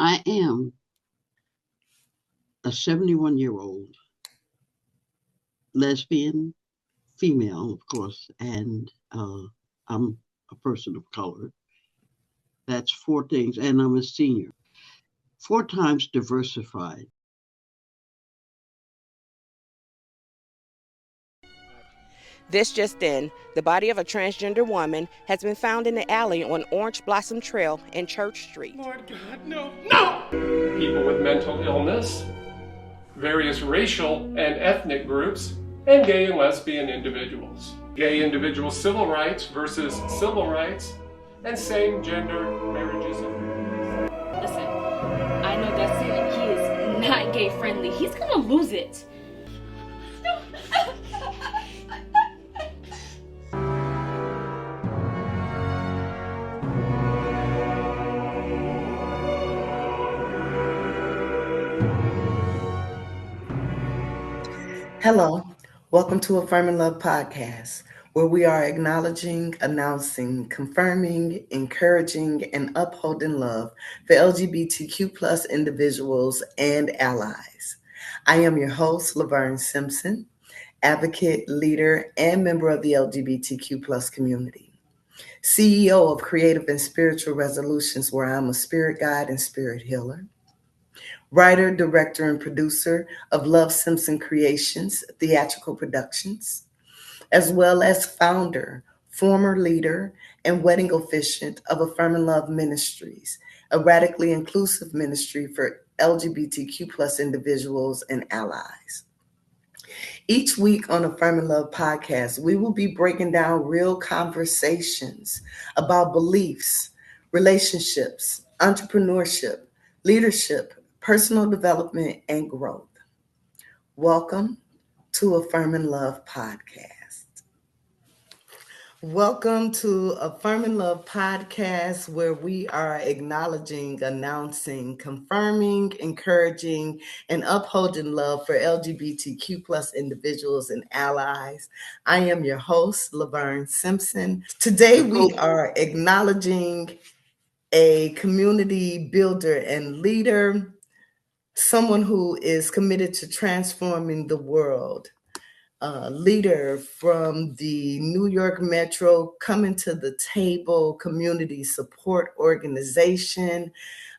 I am a 71-year-old lesbian, female, of course, and I'm a person of color. That's four things, and I'm a senior. 4 times diversified. This just in, the body of a transgender woman has been found in the alley on Orange Blossom Trail in Church Street. Lord God, no, no! People with mental illness, various racial and ethnic groups, and gay and lesbian individuals. Gay individual civil rights versus civil rights, and same-gender marriages. Listen, I know that Santa he is not gay friendly. He's gonna lose it. Hello, welcome to Affirming Love Podcast, where we are acknowledging, announcing, confirming, encouraging, and upholding love for LGBTQ plus individuals and allies. I am your host, Laverne Simpson, advocate, leader, and member of the LGBTQ plus community, CEO of Creative and Spiritual Resolutions, where I'm a spirit guide and spirit healer, writer, director, and producer of Love Simpson Creations, theatrical productions, as well as founder, former leader, and wedding officiant of Affirming Love Ministries, a radically inclusive ministry for LGBTQ plus individuals and allies. Each week on Affirming Love Podcast, we will be breaking down real conversations about beliefs, relationships, entrepreneurship, leadership, personal development, and growth. Welcome to Affirming Love Podcast. Welcome to Affirming Love Podcast, where we are acknowledging, announcing, confirming, encouraging, and upholding love for LGBTQ plus individuals and allies. I am your host, Laverne Simpson. Today we are acknowledging a community builder and leader, someone who is committed to transforming the world, leader from the New York Metro Coming to the Table community support organization,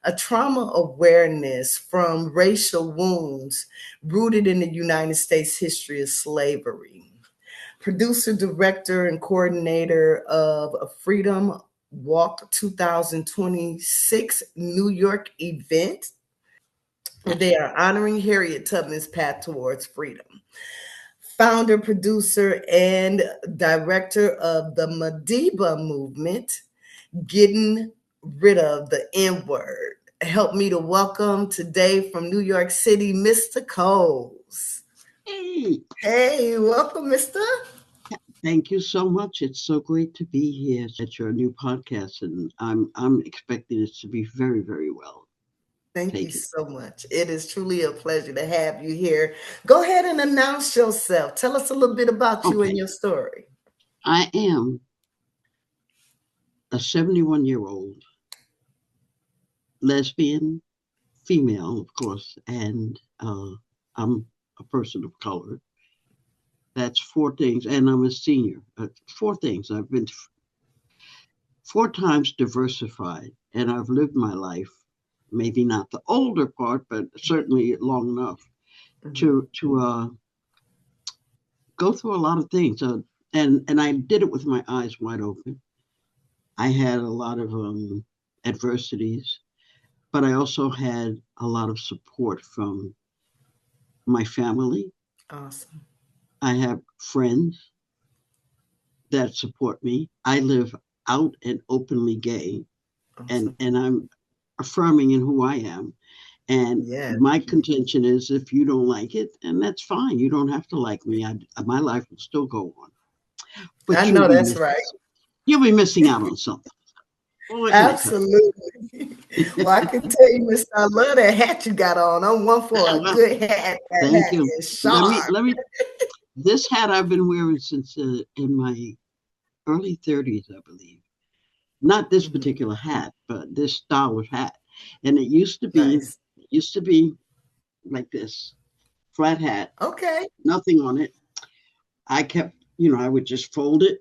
a trauma awareness from racial wounds rooted in the United States history of slavery, producer, director, and coordinator of a Freedom Walk 2026 New York event. They are honoring Harriet Tubmans' path towards freedom. Founder, producer, and director of the Madiba movement, getting rid of the N-word. Help me to welcome today from New York City, Mr. Coles. Hey, welcome, Mr. Thank you so much. It's so great to be here at your new podcast, and I'm expecting it to be very, very well. Thank you so much. It is truly a pleasure to have you here. Go ahead and announce yourself. Tell us a little bit about you and your story. I am a 71-year-old lesbian, female, of course, and I'm a person of color. That's 4 things, and I'm a senior. 4 things. I've been 4 times diversified, and I've lived my life, maybe not the older part, but certainly long enough to go through a lot of things. And I did it with my eyes wide open. I had a lot of adversities, but I also had a lot of support from my family. Awesome. I have friends that support me. I live out and openly gay, awesome. and I'm affirming in who I am. And my contention is, if you don't like it, and that's fine. You don't have to like me. My life will still go on. But I know that's right. You'll be missing out on something. Absolutely. Well, I can tell you, Mr. I love that hat you got on. I'm one for a good hat. Thank you. Let me. This hat I've been wearing since in my early 30s, I believe. Not this particular hat, but this style of hat. And it used to Nice. be like this, flat hat, Okay. nothing on it. I kept, I would just fold it,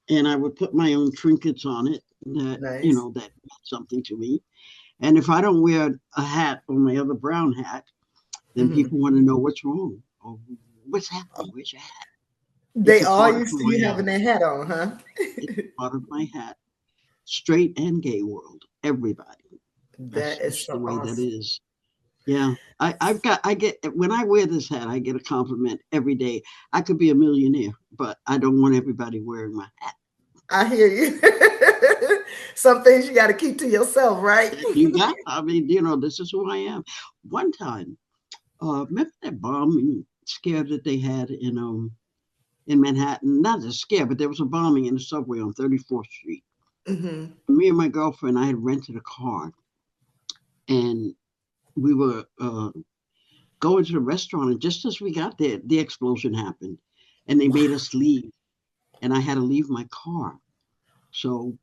and I would put my own trinkets on it that, Nice. that meant something to me. And if I don't wear a hat or my other brown hat, then people want to know what's wrong. Or what's happening? Where's your hat? They It's a all part of used to who you I having am. their hat on, huh? It's part of my hat. Straight and gay world, everybody. That is That's the so way that awesome. is. Yeah, I get when I wear this hat, I get a compliment every day. I could be a millionaire, but I don't want everybody wearing my hat. I hear you. Some things you got to keep to yourself, right? I mean, this is who I am. One time, remember that bombing scare that they had in Manhattan? Not a scare, but there was a bombing in the subway on 34th Street. Mm-hmm. Me and my girlfriend, I had rented a car, and we were going to the restaurant, and just as we got there, the explosion happened, and they made us leave, and I had to leave my car. So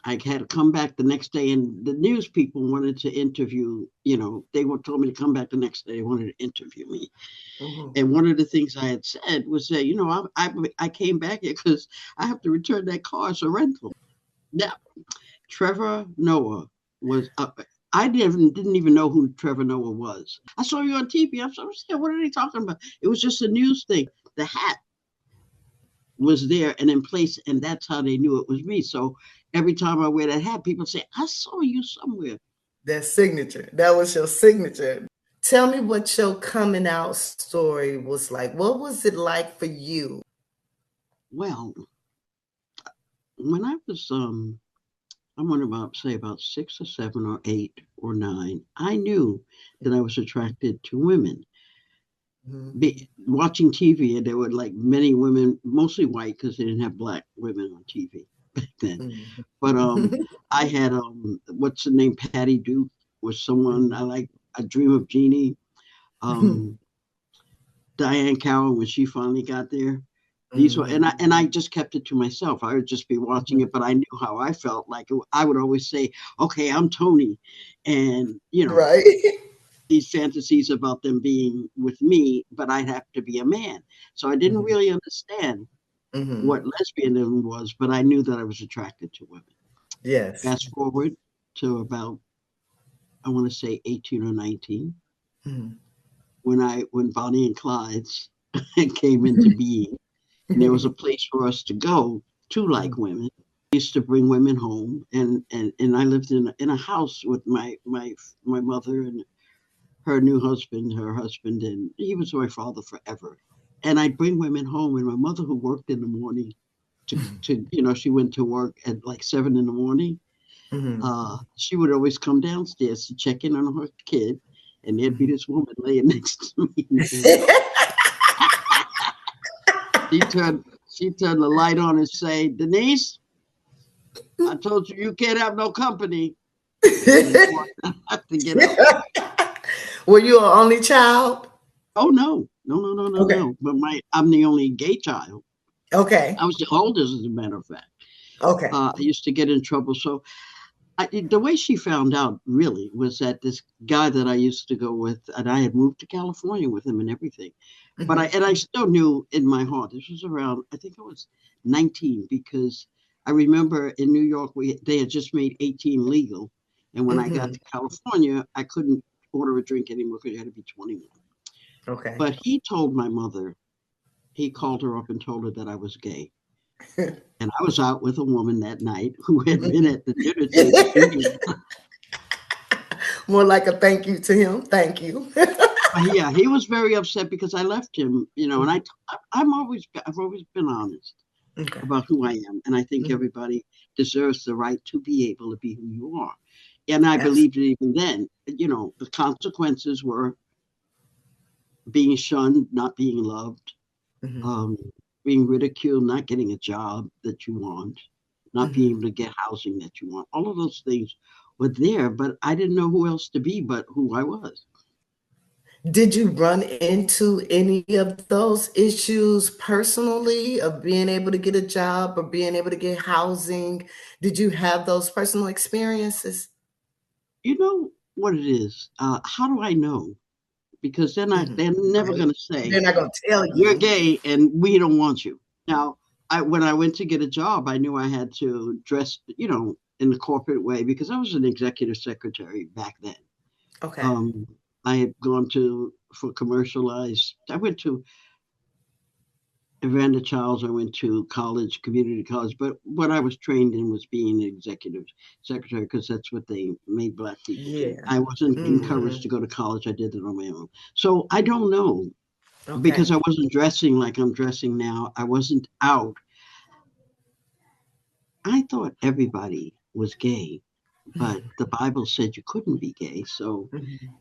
I had to come back the next day, and the news people wanted to interview, they told me to come back the next day. They wanted to interview me. Mm-hmm. And one of the things I had said was that, I came back here because I have to return that car as a rental. Now, Trevor Noah was I didn't even know who Trevor Noah was. I saw you on TV. I was like, what are they talking about? It was just a news thing. The hat was there and in place, and that's how they knew it was me. So every time I wear that hat, people say, I saw you somewhere. That signature. That was your signature. Tell me what your coming out story was like. What was it like for you? Well, when I was I want to say about 6 or 7 or 8 or 9, I knew that I was attracted to women. Watching TV, and there were like many women, mostly white, because they didn't have black women on TV back then. But I had what's the name? Patty Duke was someone I like. I Dream of Jeannie. Diane Carroll, when she finally got there. These were, and I just kept it to myself. I would just be watching it, but I knew how I felt. Like I would always say, "Okay, I'm Tony," and Right. these fantasies about them being with me, but I'd have to be a man. So I didn't really understand what lesbianism was, but I knew that I was attracted to women. Yes. Fast forward to about, I want to say 18 or 19, when Bonnie and Clyde's came into being, and there was a place for us to go to like women. I used to bring women home, and I lived in a house with my mother and her husband, and he was my father forever. And I'd bring women home, and my mother, who worked in the morning, she went to work at like 7 in the morning. She would always come downstairs to check in on her kid, and there'd be this woman laying next to me. She turned the light on and say, Denise, I told you can't have no company. To get up. Were you an only child? Oh no. Okay. No. But I'm the only gay child. Okay. I was the oldest, as a matter of fact. Okay. I used to get in trouble. So the way she found out really was that this guy that I used to go with, and I had moved to California with him and everything. But I still knew in my heart, this was around, I think I was 19, because I remember in New York, they had just made 18 legal. And when I got to California, I couldn't order a drink anymore because you had to be 21. Okay. But he told my mother, he called her up and told her that I was gay. And I was out with a woman that night who had been at the dinner table. More like a thank you to him. Thank you. Yeah, he was very upset because I left him, and I've always been honest about who I am. And I think everybody deserves the right to be able to be who you are. And I believed it even then. The consequences were being shunned, not being loved, being ridiculed, not getting a job that you want, not being able to get housing that you want. All of those things were there, but I didn't know who else to be but who I was. Did you run into any of those issues personally, of being able to get a job or being able to get housing? Did you have those personal experiences? You know what it is? How do I know? Because they're never Right. going to say They're not going to tell you're you. gay and we don't want you. Now, when I went to get a job, I knew I had to dress, in the corporate way because I was an executive secretary back then. Okay. I had gone for commercialized. I went to Evander Childs. I went to college, community college, but what I was trained in was being an executive secretary because that's what they made Black people do. Yeah. I wasn't encouraged to go to college. I did it on my own. So I don't know because I wasn't dressing like I'm dressing now. I wasn't out. I thought everybody was gay, but the Bible said you couldn't be gay. So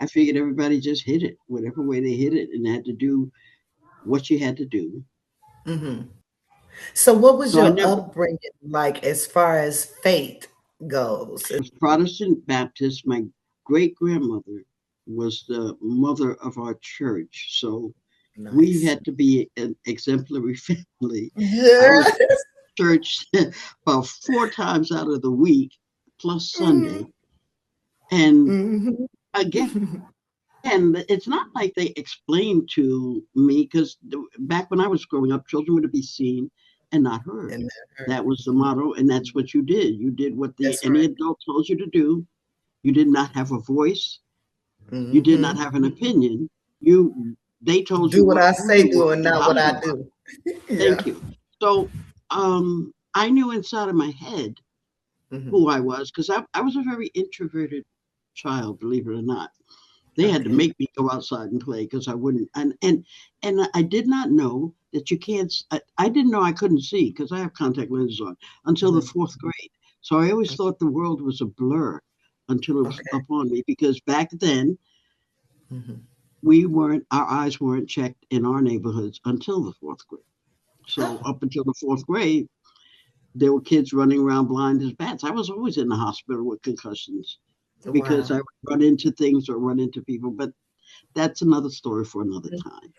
I figured everybody just hid it, whatever way they hid it, and had to do what you had to do. So what was So I your never upbringing like as far as faith goes? was Protestant Baptist. My great grandmother was the mother of our church. So we Nice. had to be an exemplary family. I Yes. was at church about 4 times out of the week, plus Sunday. And again, and it's not like they explained to me because back when I was growing up, children were to be seen and not heard. And That was the motto, and that's what you did. You did what that's any right. adult told you to do. You did not have a voice. You did not have an opinion. They told you Do what I who say you do were and and not how what you I were. do. Yeah. Thank you. So I knew inside of my head who I was because I was a very introverted child, believe it or not. They had to Okay. make me go outside and play because I wouldn't. And I did not know that you can't. I didn't know I couldn't see because I have contact lenses on until the 4th grade. So I always thought the world was a blur until it was Okay. upon me because back then our eyes weren't checked in our neighborhoods until the 4th grade. So up until the 4th grade, there were kids running around blind as bats. I was always in the hospital with concussions because I Wow. would run into things or run into people. But that's another story for another time.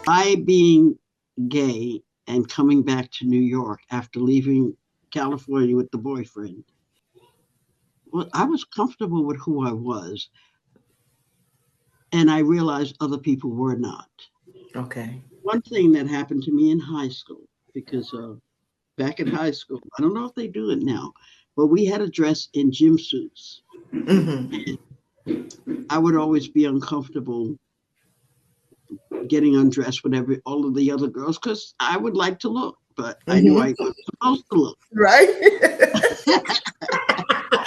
I being gay and coming back to New York after leaving California with the boyfriend, well, I was comfortable with who I was, and I realized other people were not. Okay. One thing that happened to me in high school, because back in high school, I don't know if they do it now, but we had to dress in gym suits. I would always be uncomfortable getting undressed with all of the other girls because I would like to look, but I knew I wasn't supposed to look. Right?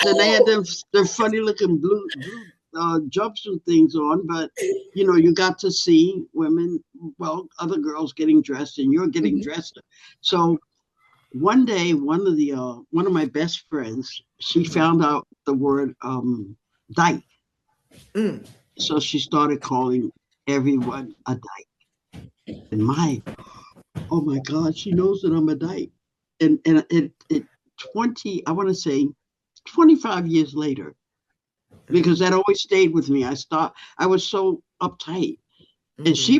Then they had their funny looking blue jumpsuit things on, but you got to see women, other girls getting dressed, and you're getting dressed. So one day, one of my best friends, she found out the word dyke, so she started calling everyone a dyke. And oh my God, she knows that I'm a dyke. And it 20, I want to say 25 years later, because that always stayed with me. I was so uptight. And she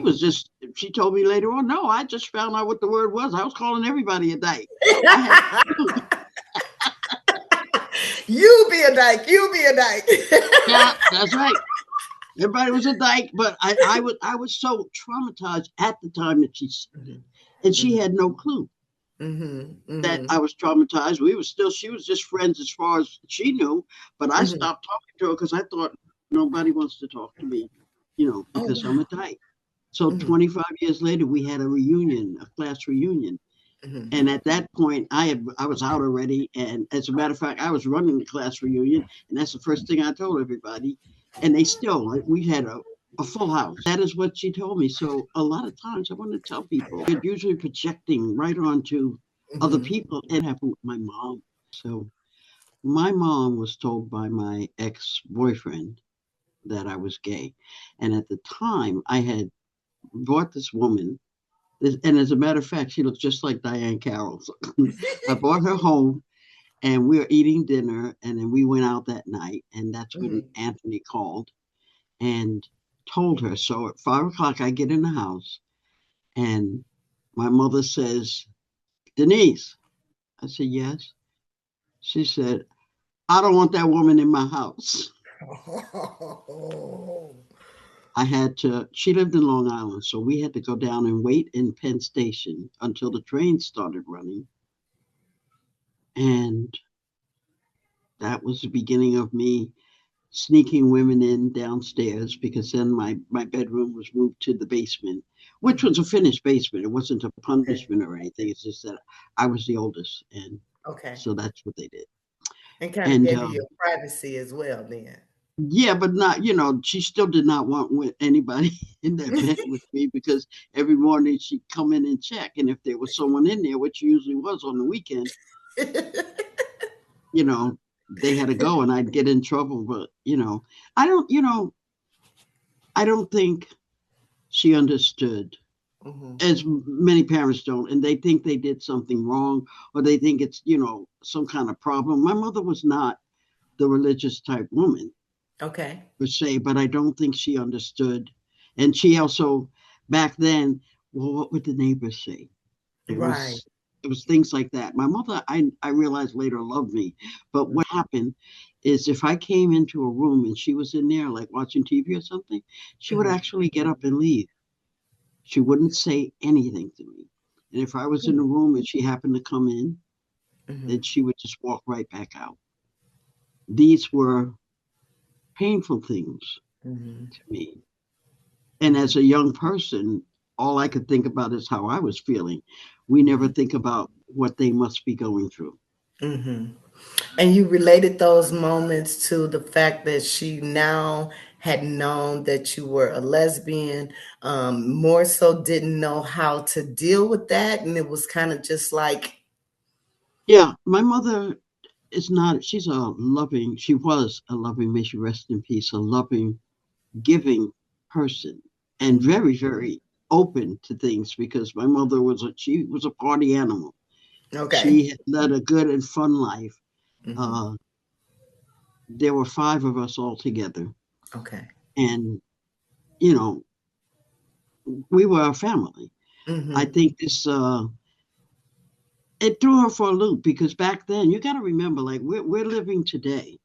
told me later on, no, I just found out what the word was. I was calling everybody a dyke. You be a dyke. You be a dyke. Yeah, that's right. Everybody was a dyke, but I was so traumatized at the time that she said it. And she had no clue that I was traumatized. She was just friends as far as she knew, but I stopped talking to her because I thought nobody wants to talk to me, because I'm a dyke. So 25 years later, we had a class reunion. And at that point, I was out already. And as a matter of fact, I was running the class reunion. And that's the first thing I told everybody. And we had a full house. That is what she told me. So a lot of times I want to tell people, you're usually projecting right onto other people. It happened with my mom. So my mom was told by my ex-boyfriend that I was gay. And at the time, I had brought this woman And as a matter of fact, she looks just like Diane Carroll. So I brought her home, and we were eating dinner, and then we went out that night, and that's when Mhm. Anthony called and told her. So at 5 o'clock, I get in the house, and my mother says, Denise. I said, yes. She said, I don't want that woman in my house. She lived in Long Island, so we had to go down and wait in Penn Station until the train started running. And that was the beginning of me sneaking women in downstairs, because then my bedroom was moved to the basement, which was a finished basement. It wasn't a punishment or anything. It's just that I was the oldest. And Okay. so that's what they did. And kind of And gave you your privacy as well then. yeah, but not, she still did not want anybody in that bed with me, because every morning she'd come in and check. And if there was someone in there, which usually was on the weekend, they had to go and I'd get in trouble. But, I don't think she understood, Mhm. as many parents don't, and they think they did something wrong, or they think it's, some kind of problem. My mother was not the religious type woman, Okay. per se, but I don't think she understood. And she also, back then, well, what would the neighbors say? It Right. was it was things like that. My mother, I realized later, loved me, but what happened is, if I came into a room and she was in there, like watching TV or something, she would Mhm. actually get up and leave. She wouldn't say anything to me. And if I was in the room and she happened to come in, then Mhm. she would just walk right back out. These were painful things Mhm. to me. And as a young person, all I could think about is how I was feeling. We never think about what they must be going through. Mhm. And you related those moments to the fact that she now had known that you were a lesbian, more so didn't know how to deal with that. And it was kind of just like, Yeah, my mother she was a loving, may she rest in peace, a loving, giving person, and mhm, very, very open to things, because my mother she was a party animal. okay. She had led a good and fun life. Mhm, Uh, there were 5 of us all together, okay. and you know, we were a family. I Mhm, think it threw her for a loop, because back then, you got to remember, like, we're living today,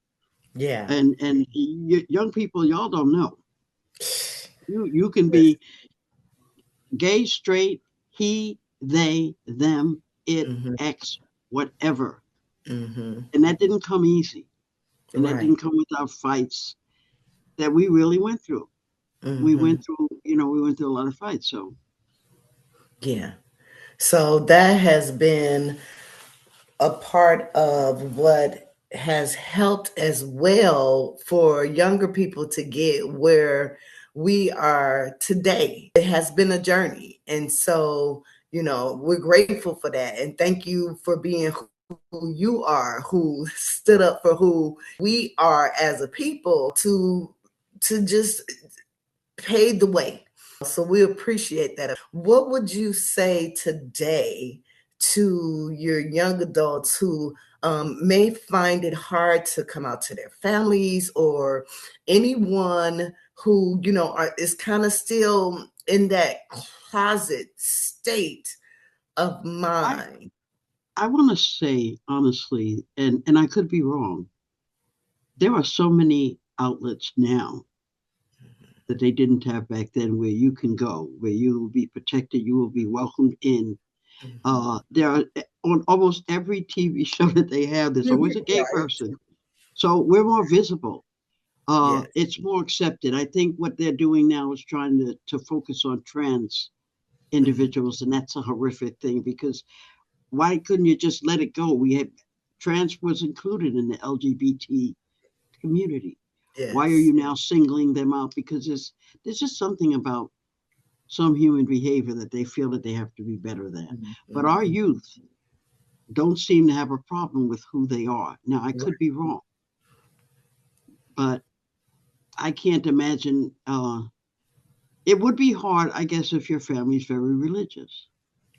yeah. and young people, y'all don't know. You can Yes. be gay, straight, he, they, them, it, Mhm, X, whatever, mhm, and that didn't come easy, and that right. didn't come without fights that we really went through. Mhm, We went through a lot of fights. So yeah. So that has been a part of what has helped as well for younger people to get where we are today. It has been a journey. And so, we're grateful for that. And thank you for being who you are, who stood up for who we are as a people to just pave the way. So we appreciate that. What would you say today to your young adults who may find it hard to come out to their families, or anyone who, is kind of still in that closet state of I mind? I want to say honestly, and I could be wrong. There are so many outlets now that they didn't have back then, where you can go, where you will be protected, you will be welcomed in. Mhm. There are, on almost every TV show that they have, there's always a gay Right. person. So we're more visible. Yes. It's more accepted. I think what they're doing now is trying to focus on trans Mhm. individuals, and that's a horrific thing, because why couldn't you just let it go? We had Trans was included in the LGBT community. Why are Yes. you now singling them out? Because there's just something about some human behavior that they feel that they have to be better than. But our Mhm. youth don't seem to have a problem with who they are. Now, I Right. could be wrong, but I can't imagine. It would be hard, I guess, if your family is very religious.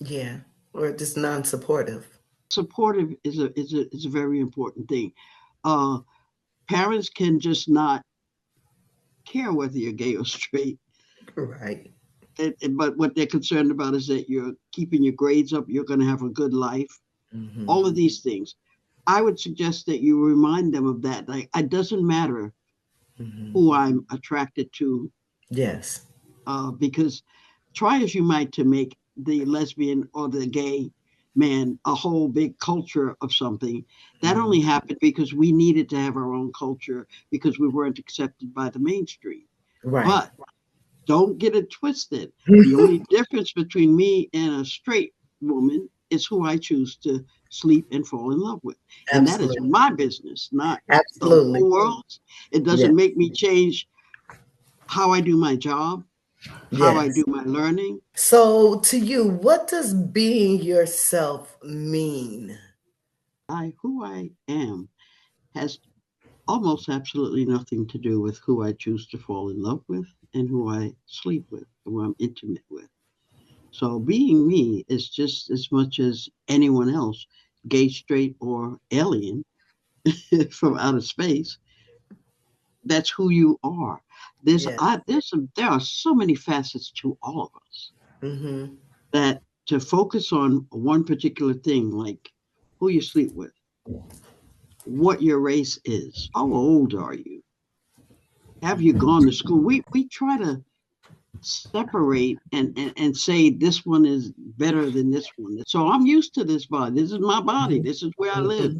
Yeah. Or just non-supportive. Supportive is a very important thing. Uh, Parents can just not care whether you're gay or straight. Right. But what they're concerned about is that you're keeping your grades up, you're going to have a good life, Mm-hmm. all of these things. I would suggest that you remind them of that. Like, it doesn't matter Mm-hmm. who I'm attracted to, Yes. because try as you might to make the lesbian or the gay man a whole big culture of something, that Mm-hmm. only happened because we needed to have our own culture because we weren't accepted by the mainstream. Right. But don't get it twisted. The only difference between me and a straight woman is who I choose to sleep and fall in love with. And that is Absolutely. my business, not the Absolutely. whole world's. It Yes. doesn't make me change how I do my job, how I Yes. do my learning. So to you, what does being yourself mean? Who I am has almost absolutely nothing to do with who I choose to fall in love with and who I sleep with, who I'm intimate with. So being me is just as much as anyone else, gay, straight, or alien from outer space. That's who you are. Yes. There are so many facets to all of us Mm-hmm. that to focus on one particular thing, like who you sleep with, what your race is, how old are you, have you gone to school? We try to separate and say this one is better than this one. So I'm used to this body. This is my body. This is where I live.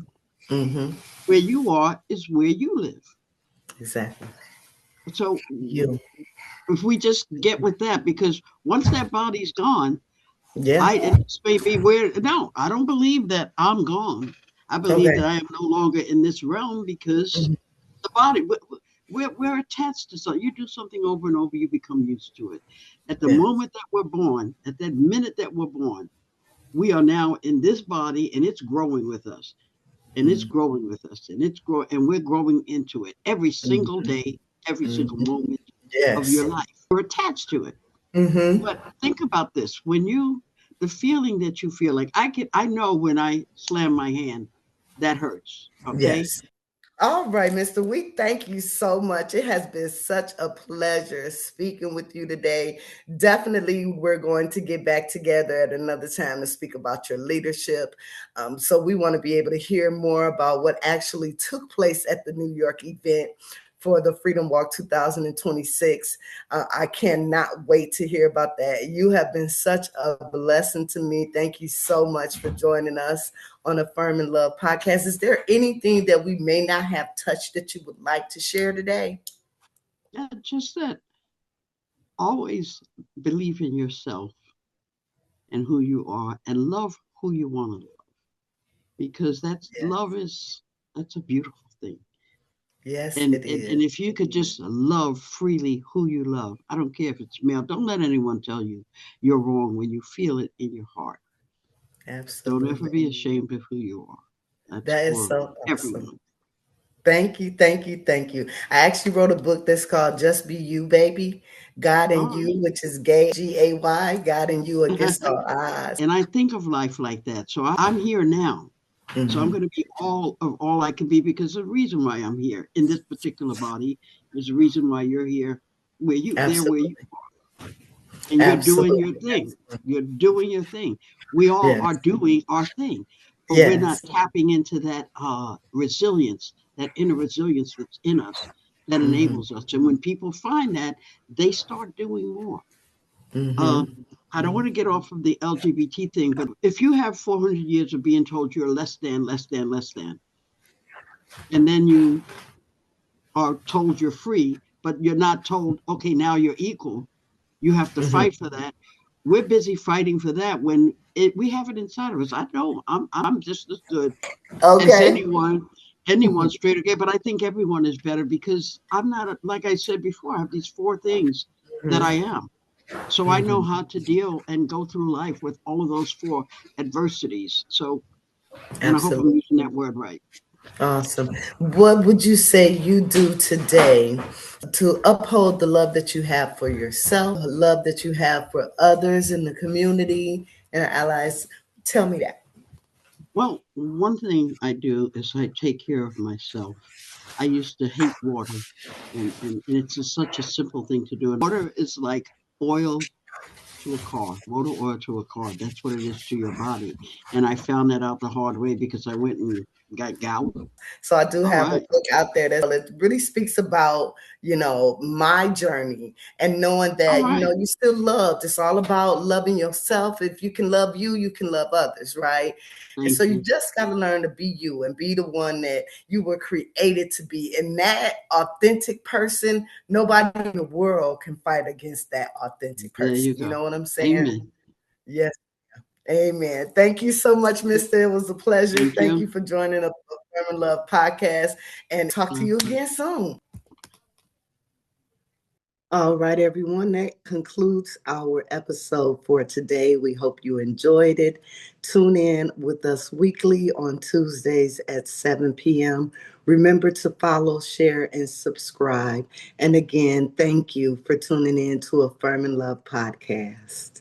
Mm-hmm. Mm-hmm. Where you are is where you live. Exactly. So You. if we just get with that, because once that body's gone, Yeah. this may be where, no, I don't believe that I'm gone. I believe Okay. that I am no longer in this realm because Mhm. the body, we're attached to something. You do something over and over, you become used to it. At the Yeah. moment that we're born, at that minute that we're born, we are now in this body and it's growing with us and it's Mm-hmm. growing with us and it's growing and we're growing into it every single Mm-hmm. day, every single Mm-hmm. moment of Yes. your life. You're attached to it. Mm-hmm. But think about this. The feeling that you feel, like I know when I slam my hand, that hurts. Okay. Yes. All right, Mr. We thank you so much. It has been such a pleasure speaking with you today. Definitely, we're going to get back together at another time to speak about your leadership. So we want to be able to hear more about what actually took place at the New York event for the Freedom Walk 2026. I cannot wait to hear about that. You have been such a blessing to me. Thank you so much for joining us on Affirming Love Podcast. Is there anything that we may not have touched that you would like to share today? Yeah, just that. Always believe in yourself and who you are and love who you want to love, because Yes, that's a beautiful thing. yes, And, it and is. and if you could just love freely who you love, I don't care if it's male. Don't let anyone tell you you're wrong when you feel it in your heart. Don't ever Absolutely. be ashamed of who you are. That's That is for so awesome. everyone. Thank you, thank you, thank you. I actually wrote a book that's called Just Be You, Baby. God and All You, which is gay, G-A-Y, God and You right. against all odds. And I think of life like that. So I'm here now. So I'm Mhm. going to be all I can be, because the reason why I'm here in this particular body is the reason why you're here, where you, Absolutely. and you're doing your Absolutely. thing. You're doing your thing. We all Yes. are doing our thing, but we're not Yes. tapping into that resilience, that inner resilience that's in us that Mhm. enables us. And when people find that, they start doing more. Mhm. Um, I don't want to get off of the LGBT thing, but if you have 400 years of being told you're less than, less than, less than, and then you are told you're free, but you're not told, okay, now you're equal, you have to Mhm. fight for that. We're busy fighting for that when we have it inside of us. I know I'm just as good as Okay. anyone straight or gay, but I think everyone is better because I'm not like I said before. I have these four things that I Mhm. am. So I know Mhm. how to deal and go through life with all of those four adversities. So, and I hope I'm Absolutely. using that word right. Awesome. What would you say you do today to uphold the love that you have for yourself, love that you have for others in the community, and our allies. Tell me that. Well, one thing I do is I take care of myself. I used to hate water, and it's such a simple thing to do. And water is like oil to a car, motor oil to a car. That's what it is to your body. And I found that out the hard way because I went and got gout. So I do All have a right. book out there that it really speaks about, my journey and knowing All that, right. you still loved. It's all about loving yourself. If you can love you, you can love others, right? And so Thank you you. just got to learn to be you and be the one that you were created to be. And that authentic person, nobody in the world can fight against that authentic There you person. You go. know what I'm saying? Amen. Yes. Amen. Thank you so much, Mistah. It was a pleasure. Thank Thank you you. for joining the Affirming Love podcast, and talk to you again soon. All right, everyone. That concludes our episode for today. We hope you enjoyed it. Tune in with us weekly on Tuesdays at 7 p.m. Remember to follow, share, and subscribe. And again, thank you for tuning in to Affirming Love Podcast.